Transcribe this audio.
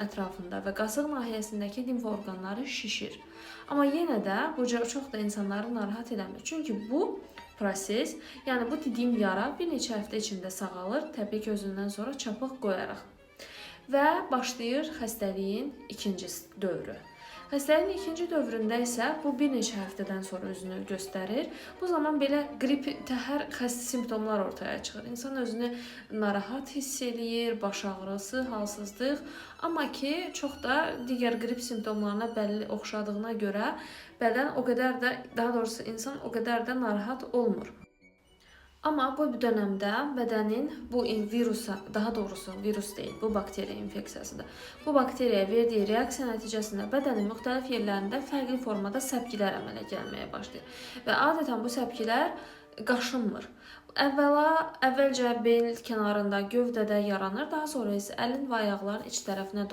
ətrafında və qasıq nahiyəsindəki limf orqanları şişir. Amma yenə də bu çox da insanları narahat eləmir. Çünki bu proses, yəni bu dediyim yara bir neçə həftə içində sağalır, təbii ki, özündən sonra çapıq qoyaraq. Və başlayır xəstəliyin ikinci dövrü. Xəstəliyin ikinci dövründə isə bu bir neçə həftədən sonra özünü göstərir. Bu zaman belə qrip, təhər simptomlar ortaya çıxır. İnsan özünü narahat hiss eləyir, baş ağrısı, halsızlıq. Amma ki, çox da digər qrip simptomlarına bəlli oxşadığına görə bədən o qədər də, daha doğrusu insan o qədər də narahat olmur. Amma bu dönəmdə bədənin bu virusa, daha doğrusu virus deyil, bu bakteriya infeksiyasıdır. Bu bakteriyaya verdiyi reaksiya nəticəsində bədənin müxtəlif yerlərində fərqli formada səpkilər əmələ gəlməyə başlayır. Və adətən bu səpkilər qaşınmır. Əvvəlcə bel kənarında, gövdədə yaranır, daha sonra isə əlin və ayaqların iç tərəfinə